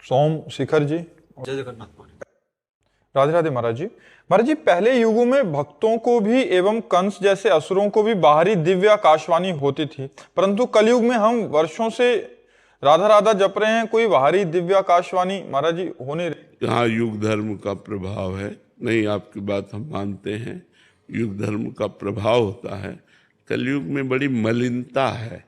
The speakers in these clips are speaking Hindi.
सोम शिखर जी। जय जगन्नाथ महाराज। राधे राधे महाराज जी। महाराज जी, पहले युगों में भक्तों को भी एवं कंस जैसे असुरों को भी बाहरी दिव्य आकाशवाणी होती थी, परंतु कलयुग में हम वर्षों से राधा राधा जप रहे हैं, कोई बाहरी दिव्य आकाशवाणी महाराज जी हो नहीं रही। हाँ, युग धर्म का प्रभाव है। नहीं, आपकी बात हम मानते हैं, युग धर्म का प्रभाव होता है। कलयुग में बड़ी मलिनता है।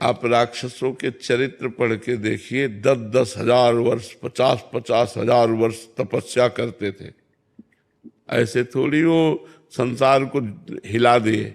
आप राक्षसों के चरित्र पढ़ के देखिए, 10-10 हजार वर्ष, 50-50 हजार वर्ष तपस्या करते थे। ऐसे थोड़ी वो संसार को हिला दिए।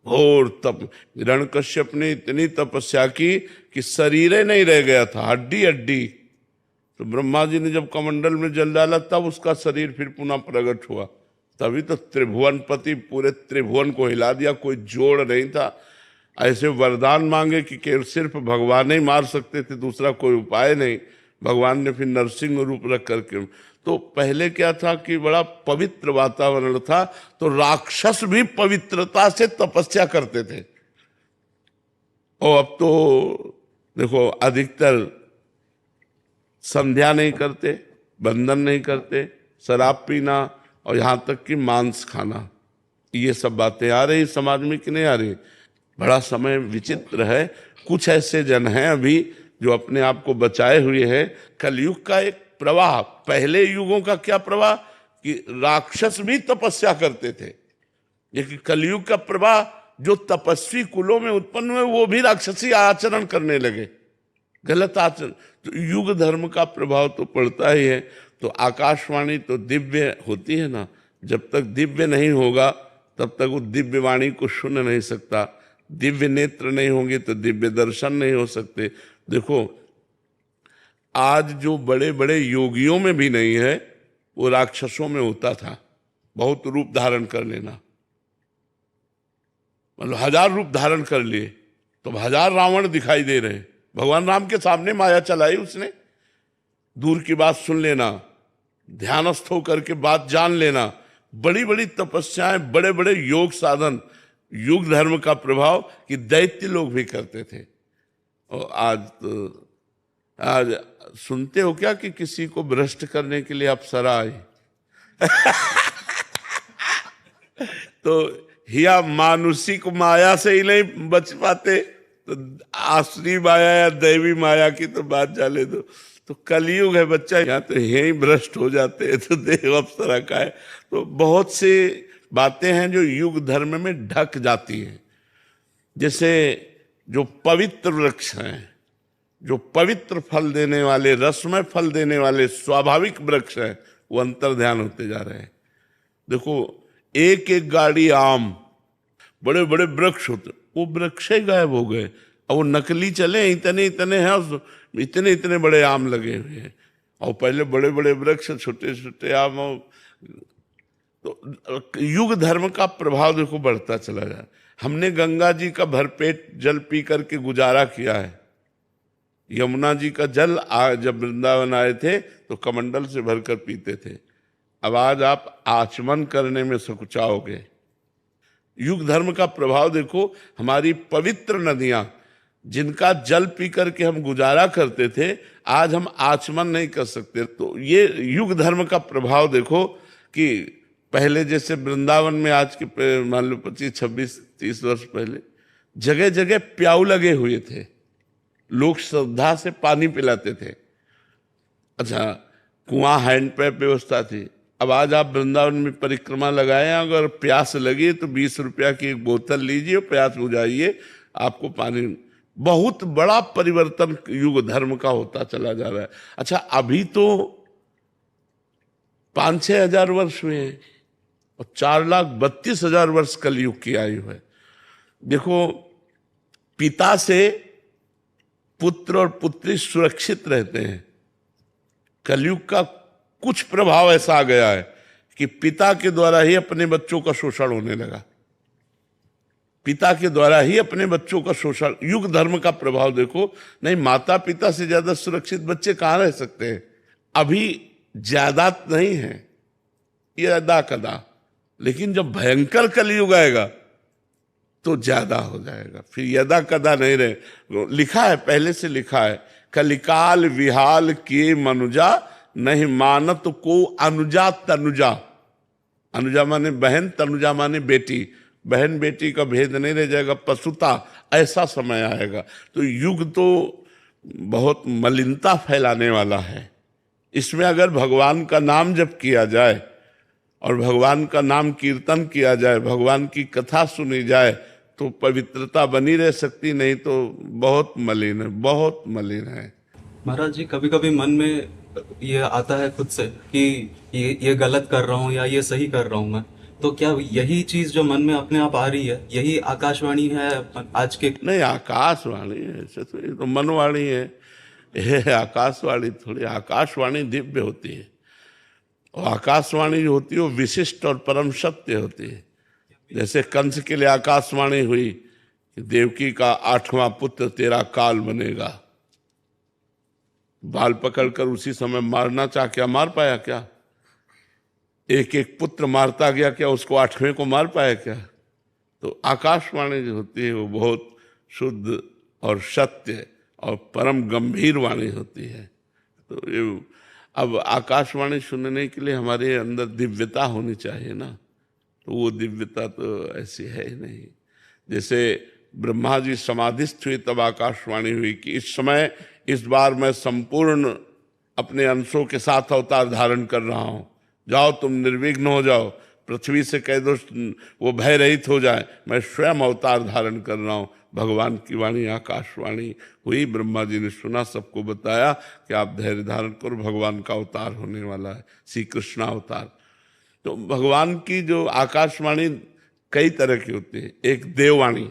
और तप हिरण्यकश्यप ने इतनी तपस्या की कि शरीर ही नहीं रह गया था, हड्डी हड्डी। तो ब्रह्मा जी ने जब कमंडल में जल डाला तब उसका शरीर फिर पुनः प्रकट हुआ। तभी तो त्रिभुवनपति पूरे त्रिभुवन को हिला दिया, कोई जोड़ नहीं था। ऐसे वरदान मांगे कि केवल सिर्फ भगवान ही मार सकते थे, दूसरा कोई उपाय नहीं। भगवान ने फिर नरसिंह रूप रख करके। तो पहले क्या था कि बड़ा पवित्र वातावरण था, तो राक्षस भी पवित्रता से तपस्या करते थे। और अब तो देखो, अधिकतर संध्या नहीं करते, बंधन नहीं करते, शराब पीना और यहाँ तक कि मांस खाना, ये सब बातें आ रही समाज में कि नहीं आ रही। बड़ा समय विचित्र है। कुछ ऐसे जन हैं अभी जो अपने आप को बचाए हुए हैं। कलयुग का एक प्रवाह, पहले युगों का क्या प्रवाह कि राक्षस भी तपस्या करते थे, लेकिन कलयुग का प्रवाह जो तपस्वी कुलों में उत्पन्न हुए वो भी राक्षसी आचरण करने लगे, गलत आचरण। तो युग धर्म का प्रभाव तो पड़ता ही है। तो आकाशवाणी तो दिव्य होती है ना, जब तक दिव्य नहीं होगा तब तक वो दिव्य वाणी को सुन नहीं सकता। दिव्य नेत्र नहीं होंगे तो दिव्य दर्शन नहीं हो सकते। देखो, आज जो बड़े बड़े योगियों में भी नहीं है वो राक्षसों में होता था। बहुत रूप धारण कर लेना, मतलब 1000 रूप धारण कर लिए तो 1000 रावण दिखाई दे रहे। भगवान राम के सामने माया चलाई उसने। दूर की बात सुन लेना, ध्यानस्थ होकर के बात जान लेना, बड़ी बड़ी तपस्याएं, बड़े बड़े योग साधन, युग धर्म का प्रभाव कि दैत्य लोग भी करते थे। और आज सुनते हो क्या कि किसी को भ्रष्ट करने के लिए अप्सरा आई तो हिया मानुषिक माया से ही नहीं बच पाते, तो आसुरी माया या दैवी माया की तो बात जाने दो। तो कलयुग है बच्चा, यहाँ तो यही भ्रष्ट हो जाते हैं, तो देव अप्सरा का है। तो बहुत से बातें हैं जो युग धर्म में ढक जाती हैं। जैसे जो पवित्र वृक्ष हैं, जो पवित्र फल देने वाले, रसमय फल देने वाले स्वाभाविक वृक्ष हैं, वो अंतर्ध्यान होते जा रहे हैं। देखो, एक एक गाड़ी आम, बड़े बड़े वृक्ष होते, वो वृक्ष ही गायब हो गए। अब वो नकली चले, इतने इतने हैं, इतने इतने बड़े आम लगे हुए हैं। और पहले बड़े बड़े वृक्ष, छोटे छोटे आम। तो युग धर्म का प्रभाव देखो बढ़ता चला जा रहा। हमने गंगा जी का भरपेट जल पी करके गुजारा किया है। यमुना जी का जल जब वृंदावन आए थे तो कमंडल से भरकर पीते थे। अब आज आप आचमन करने में सकुचाओगे। युग धर्म का प्रभाव देखो, हमारी पवित्र नदियां जिनका जल पी करके हम गुजारा करते थे, आज हम आचमन नहीं कर सकते। तो ये युग धर्म का प्रभाव देखो कि पहले जैसे वृंदावन में, आज के मान लो 25, 26, 30 वर्ष पहले जगह जगह प्याऊ लगे हुए थे, लोग श्रद्धा से पानी पिलाते थे। अच्छा, कुआं हैंडपैप व्यवस्था थी। अब आज आप वृंदावन में परिक्रमा लगाए, अगर प्यास लगी तो 20 रुपया की एक बोतल लीजिए, प्यास बुझाइए, आपको पानी। बहुत बड़ा परिवर्तन युग धर्म का होता चला जा रहा है। अच्छा, अभी तो 5-6 हजार वर्ष हुए हैं और 4,32,000 वर्ष कलयुग की आयु है। देखो, पिता से पुत्र और पुत्री सुरक्षित रहते हैं। कलयुग का कुछ प्रभाव ऐसा आ गया है कि पिता के द्वारा ही अपने बच्चों का शोषण होने लगा। पिता के द्वारा ही अपने बच्चों का शोषण। युग धर्म का प्रभाव देखो। नहीं, माता पिता से ज्यादा सुरक्षित बच्चे कहां रह सकते हैं। अभी ज्यादा नहीं है, ये अदा कदा, लेकिन जब भयंकर कलयुग आएगा तो ज्यादा हो जाएगा। फिर यदा कदा नहीं रहे। लिखा है, पहले से लिखा है, कलिकाल विहाल किए मनुजा, नहीं मानत को अनुजा तनुजा। अनुजा माने बहन, तनुजा माने बेटी। बहन बेटी का भेद नहीं रह जाएगा, पशुता, ऐसा समय आएगा। तो युग तो बहुत मलिनता फैलाने वाला है। इसमें अगर भगवान का नाम जप किया जाए और भगवान का नाम कीर्तन किया जाए, भगवान की कथा सुनी जाए, तो पवित्रता बनी रह सकती, नहीं तो बहुत मलिन है, बहुत मलिन है। महाराज जी, कभी कभी मन में ये आता है खुद से कि ये गलत कर रहा हूँ या ये सही कर रहा हूँ मैं, तो क्या यही चीज जो मन में अपने आप आ रही है, यही आकाशवाणी है आज के? नहीं, आकाशवाणी है, ऐसे तो ये तो मनवाणी है, ये आकाशवाणी थोड़ी। आकाशवाणी दिव्य होती है, और आकाशवाणी जो होती है वो विशिष्ट और परम सत्य होती है। जैसे कंस के लिए आकाशवाणी हुई कि देवकी का 8वां पुत्र तेरा काल बनेगा, बाल पकड़कर उसी समय मारना चाह, क्या मार पाया? क्या एक एक पुत्र मारता गया, क्या उसको 8वें को मार पाया? क्या? तो आकाशवाणी जो होती है वो बहुत शुद्ध और सत्य और परम गंभीर वाणी होती है। तो ये अब आकाशवाणी सुनने के लिए हमारे अंदर दिव्यता होनी चाहिए ना, तो वो दिव्यता तो ऐसी है ही नहीं। जैसे ब्रह्मा जी समाधिस्थ हुए तब आकाशवाणी हुई कि इस समय, इस बार मैं संपूर्ण अपने अंशों के साथ अवतार धारण कर रहा हूं, जाओ तुम निर्विघ्न हो जाओ, पृथ्वी से कह दो वो भय रहित हो जाए, मैं स्वयं अवतार धारण कर रहा हूं। भगवान की वाणी आकाशवाणी हुई, ब्रह्मा जी ने सुना, सबको बताया कि आप धैर्य धारण करो, भगवान का अवतार होने वाला है, श्री कृष्ण अवतार। तो भगवान की जो आकाशवाणी कई तरह की होती है, एक देववाणी,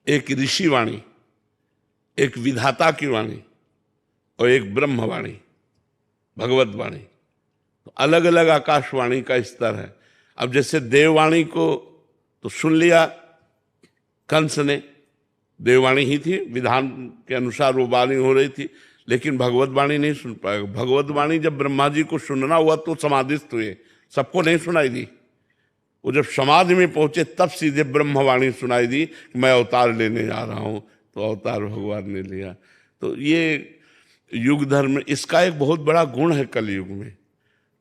एक ऋषिवाणी, एक विधाता की वाणी और एक ब्रह्मवाणी, भगवत वाणी। तो अलग अलग आकाशवाणी का स्तर है। अब जैसे देववाणी को तो सुन लिया कंस ने, देववाणी ही थी, विधान के अनुसार वो वाणी हो रही थी, लेकिन भगवत वाणी नहीं सुन पाएगा। भगवत वाणी जब ब्रह्मा जी को सुनना हुआ तो समाधिस्थ हुए, सबको नहीं सुनाई दी। वो जब समाधि में पहुंचे तब सीधे ब्रह्मवाणी सुनाई दी कि मैं अवतार लेने जा रहा हूं, तो अवतार भगवान ने लिया। तो ये युग धर्म, इसका एक बहुत बड़ा गुण है कलयुग में।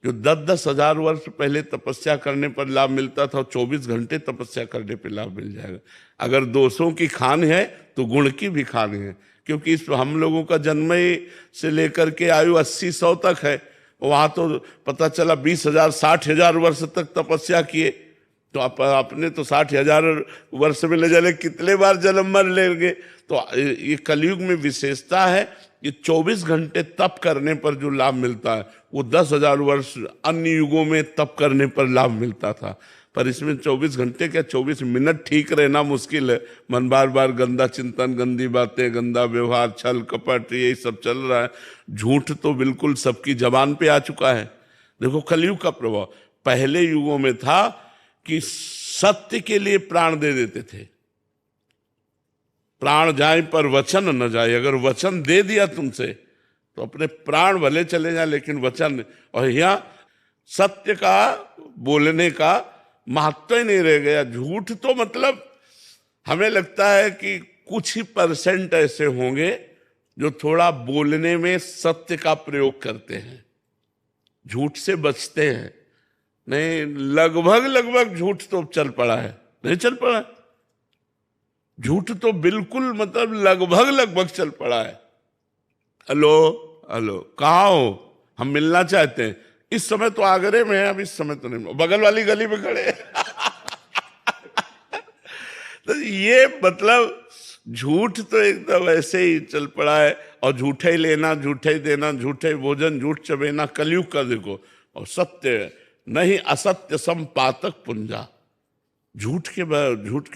जो 10-10 हजार वर्ष पहले तपस्या करने पर लाभ मिलता था, 24 घंटे तपस्या करने पर लाभ मिल जाएगा। अगर दोषों की खान है तो गुण की भी खान है, क्योंकि इस हम लोगों का जन्म से लेकर के आयु 80-100 तक है, वहां तो पता चला 20,000 60,000 वर्ष तक तपस्या किए। तो अपने तो 60,000 वर्ष में ले जाले कितने बार जन्म मर लेंगे। तो ये कलयुग में विशेषता है कि 24 घंटे तप करने पर जो लाभ मिलता है वो 10,000 वर्ष अन्य युगों में तप करने पर लाभ मिलता था। पर इसमें 24 घंटे क्या, 24 मिनट ठीक रहना मुश्किल है। मन बार बार गंदा चिंतन, गंदी बातें, गंदा व्यवहार, छल कपट, यही सब चल रहा है। झूठ तो बिल्कुल सबकी जबान पे आ चुका है। देखो कलयुग का प्रभाव, पहले युगों में था कि सत्य के लिए प्राण दे देते थे। प्राण जाए पर वचन न जाए। अगर वचन दे दिया तुमसे तो अपने प्राण भले चले जाए, लेकिन वचन। और यहाँ सत्य का बोलने का महत्व ही नहीं रह गया। झूठ तो मतलब हमें लगता है कि कुछ ही % ऐसे होंगे जो थोड़ा बोलने में सत्य का प्रयोग करते हैं, झूठ से बचते हैं। नहीं, लगभग झूठ तो चल पड़ा है, नहीं चल पड़ा। झूठ तो बिल्कुल मतलब लगभग चल पड़ा है। हेलो कहाँ हो, हम मिलना चाहते हैं। इस समय तो आगरे में है, अब इस समय तो नहीं, बगल वाली गली में खड़े तो ये मतलब झूठ तो एकदम ऐसे ही चल पड़ा है। और झूठे ही लेना, झूठे ही देना, झूठे ही भोजन, झूठ चबेना, कलयुग का देखो। और सत्य नहीं, असत्य सम पातक पुंजा। झूठ के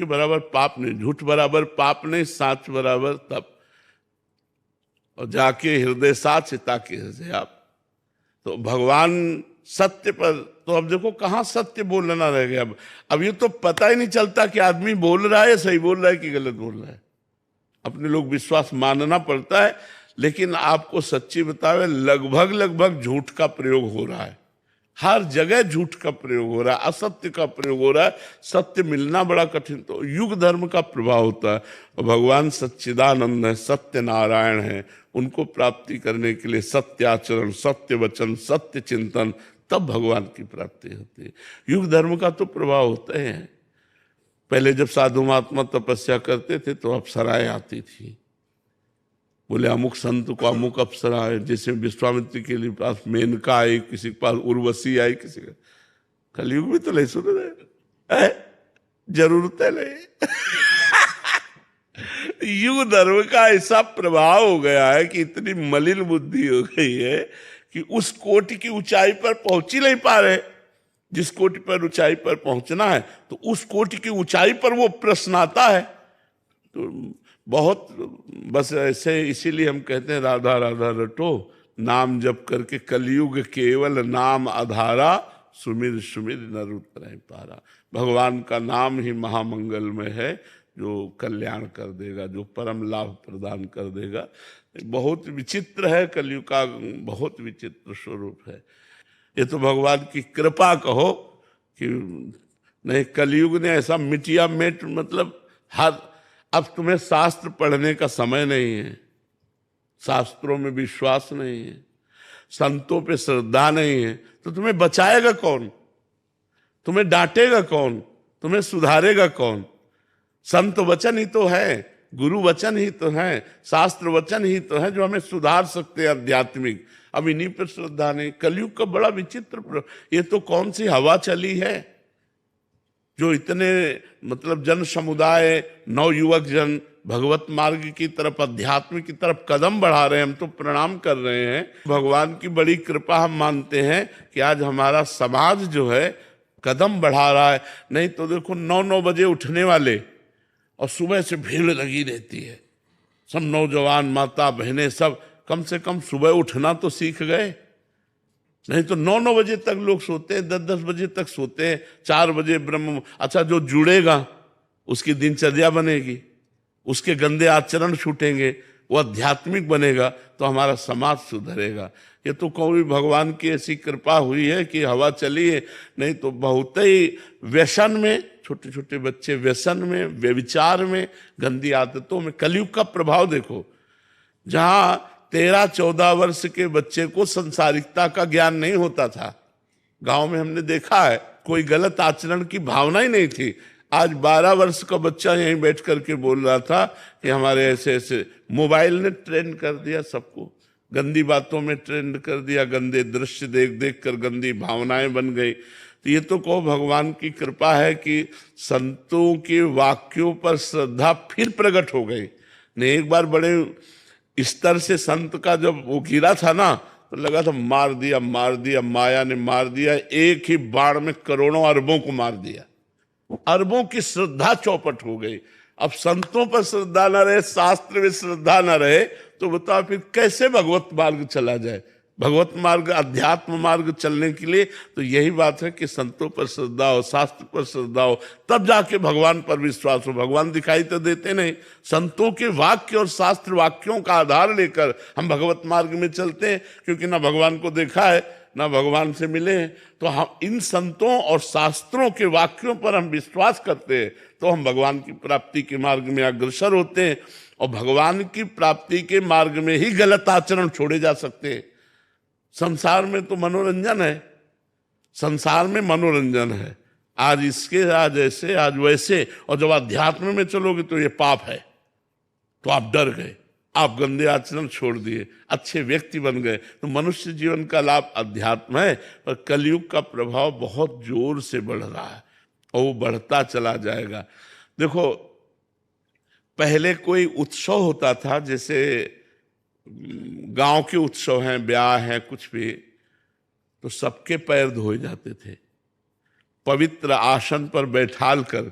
बराबर पाप नहीं, झूठ बराबर पाप नहीं, साच बराबर तप। और जाके हृदय साच ताकि हृदय आप। तो भगवान सत्य पर, तो अब देखो कहाँ सत्य बोलना रह गया। अब ये तो पता ही नहीं चलता कि आदमी बोल रहा है, सही बोल रहा है कि गलत बोल रहा है। अपने लोग विश्वास मानना पड़ता है, लेकिन आपको सच्ची बतावे लगभग झूठ का प्रयोग हो रहा है। हर जगह झूठ का प्रयोग हो रहा है, असत्य का प्रयोग हो रहा है, सत्य मिलना बड़ा कठिन। तो युग धर्म का प्रभाव होता है। और भगवान सच्चिदानंद है, सत्य नारायण है, उनको प्राप्ति करने के लिए सत्य आचरण, सत्य वचन, सत्य चिंतन, तब भगवान की प्राप्ति होती है। युग धर्म का तो प्रभाव होता है। पहले जब साधु महात्मा तपस्या करते थे तो अप्सराएं आती थी, बोले अमुक संत को अमुक अप्सरा है। जैसे विश्वामित्र के लिए पास मेनका आई, किसी के पास उर्वशी आई, किसी का। कलयुग में तो नहीं सुन रहे, जरूरत है नहीं। युग धर्म का ऐसा प्रभाव हो गया है कि इतनी मलिन बुद्धि हो गई है कि उस कोटि की ऊंचाई पर पहुंच ही नहीं पा रहे। जिस कोटि पर ऊंचाई पर पहुंचना है तो उस कोटि की ऊंचाई पर वो प्रश्न आता है। तो बहुत बस ऐसे, इसीलिए हम कहते हैं राधा राधा रटो, नाम जप करके कलयुग केवल नाम आधारा, सुमिर सुमिर नर उतरहि पारा। भगवान का नाम ही महामंगलमय है, जो कल्याण कर देगा, जो परम लाभ प्रदान कर देगा। बहुत विचित्र है कलयुग का, बहुत विचित्र स्वरूप है। ये तो भगवान की कृपा कहो कि नहीं, कलयुग ने ऐसा मिटिया मेट, मतलब हर, अब तुम्हें शास्त्र पढ़ने का समय नहीं है, शास्त्रों में विश्वास नहीं है, संतों पे श्रद्धा नहीं है, तो तुम्हें बचाएगा कौन? तुम्हें डांटेगा कौन? तुम्हें सुधारेगा कौन? संत वचन ही तो है, गुरु वचन ही तो है, शास्त्र वचन ही तो है जो हमें सुधार सकते हैं आध्यात्मिक। अब इन्हीं पर श्रद्धा नहीं। कलयुग का बड़ा विचित्र, ये तो कौन सी हवा चली है जो इतने मतलब जन समुदाय, नवयुवक जन भगवत मार्ग की तरफ, अध्यात्म की तरफ कदम बढ़ा रहे हैं। हम तो प्रणाम कर रहे हैं, भगवान की बड़ी कृपा हम मानते हैं कि आज हमारा समाज जो है कदम बढ़ा रहा है। नहीं तो देखो 9-9 बजे उठने वाले और सुबह से भीड़ लगी रहती है, सब नौजवान माता बहनें सब कम से कम सुबह उठना तो सीख गए। नहीं तो 9-9 बजे तक लोग सोते हैं, 10-10 बजे तक सोते हैं, 4 बजे ब्रह्म। अच्छा, जो जुड़ेगा उसकी दिनचर्या बनेगी, उसके गंदे आचरण छूटेंगे, वो आध्यात्मिक बनेगा, तो हमारा समाज सुधरेगा। ये तो कोई भगवान की ऐसी कृपा हुई है कि हवा चली है। नहीं तो बहुत ही व्यसन में, छोटे छोटे बच्चे व्यसन में, व्यभिचार में, गंदी आदतों में। कलयुग का प्रभाव देखो, जहां 13-14 वर्ष के बच्चे को संसारिकता का ज्ञान नहीं होता था, गांव में हमने देखा है, कोई गलत आचरण की भावना ही नहीं थी। आज 12 वर्ष का बच्चा यहीं बैठ करके बोल रहा था कि हमारे ऐसे ऐसे, मोबाइल ने ट्रेंड कर दिया सबको, गंदी बातों में ट्रेंड कर दिया, गंदे दृश्य देख देख कर गंदी भावनाएं बन गई। तो ये तो कहो भगवान की कृपा है कि संतों के वाक्यों पर श्रद्धा फिर प्रकट हो गई। नहीं, एक बार बड़े स्तर से संत का जब वो गिरा था ना, तो लगा था मार दिया, माया ने मार दिया, एक ही बाण में करोड़ों अरबों को मार दिया। अरबों की श्रद्धा चौपट हो गई। अब संतों पर श्रद्धा न रहे, शास्त्र में श्रद्धा न रहे, तो बताओ फिर कैसे भगवत मार्ग चला जाए? भगवत मार्ग, अध्यात्म मार्ग चलने के लिए तो यही बात है कि संतों पर श्रद्धा हो, शास्त्र पर श्रद्धा हो, तब जाके भगवान पर विश्वास हो। भगवान दिखाई तो देते नहीं, संतों के वाक्य और शास्त्र वाक्यों का आधार लेकर हम भगवत मार्ग में चलते हैं, क्योंकि ना भगवान को देखा है ना भगवान से मिले हैं। तो हम इन संतों और शास्त्रों के वाक्यों पर हम विश्वास करते हैं, तो हम भगवान की प्राप्ति के मार्ग में अग्रसर होते हैं। और भगवान की प्राप्ति के मार्ग में ही गलत आचरण छोड़े जा सकते हैं। संसार में तो मनोरंजन है, संसार में मनोरंजन है, आज इसके, आज ऐसे, आज वैसे, और जब अध्यात्म में चलोगे तो ये पाप है, तो आप डर गए, आप गंदे आचरण छोड़ दिए, अच्छे व्यक्ति बन गए। तो मनुष्य जीवन का लाभ अध्यात्म है, पर कलयुग का प्रभाव बहुत जोर से बढ़ रहा है और वो बढ़ता चला जाएगा। देखो, पहले कोई उत्सव होता था, जैसे गांव के उत्सव हैं, ब्याह हैं, कुछ भी, तो सबके पैर धोए जाते थे, पवित्र आसन पर बैठाल कर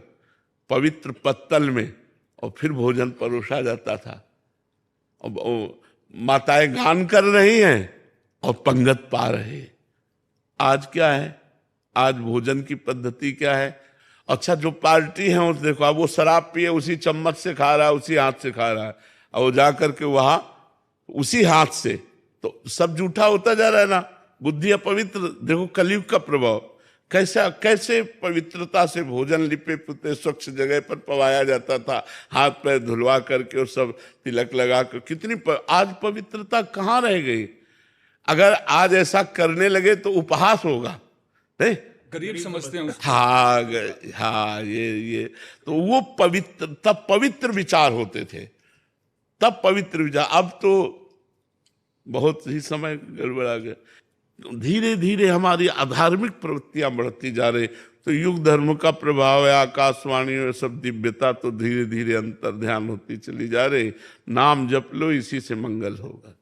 पवित्र पत्तल में, और फिर भोजन परोसा जाता था। और माताएं गान कर रही हैं और पंगत पा रहे। आज क्या है? आज भोजन की पद्धति क्या है? अच्छा, जो पार्टी है उस देखो, अब वो शराब पिए उसी चम्मच से खा रहा है, उसी हाथ से खा रहा है, और वो जा करके वहां उसी हाथ से, तो सब जूठा होता जा रहा है ना। बुद्धि अपवित्र, देखो कलयुग का प्रभाव कैसा, कैसे पवित्रता से भोजन लिपे पुते स्वच्छ जगह पर पवाया जाता था, हाथ पैर धुलवा करके और सब तिलक लगा कर, आज पवित्रता कहाँ रह गई। अगर आज ऐसा करने लगे तो उपहास होगा, नहीं? गरीब समझते हैं उसको। हाँ, ये तो वो पवित्र, तब पवित्र विचार होते थे, तब पवित्र विचार। अब तो बहुत ही समय गड़बड़ा गया, धीरे धीरे हमारी अधार्मिक प्रवृत्तियां बढ़ती जा रही। तो युग धर्म का प्रभाव है, आकाशवाणी और सब दिव्यता तो धीरे धीरे अंतर ध्यान होती चली जा रही। नाम जप लो, इसी से मंगल होगा।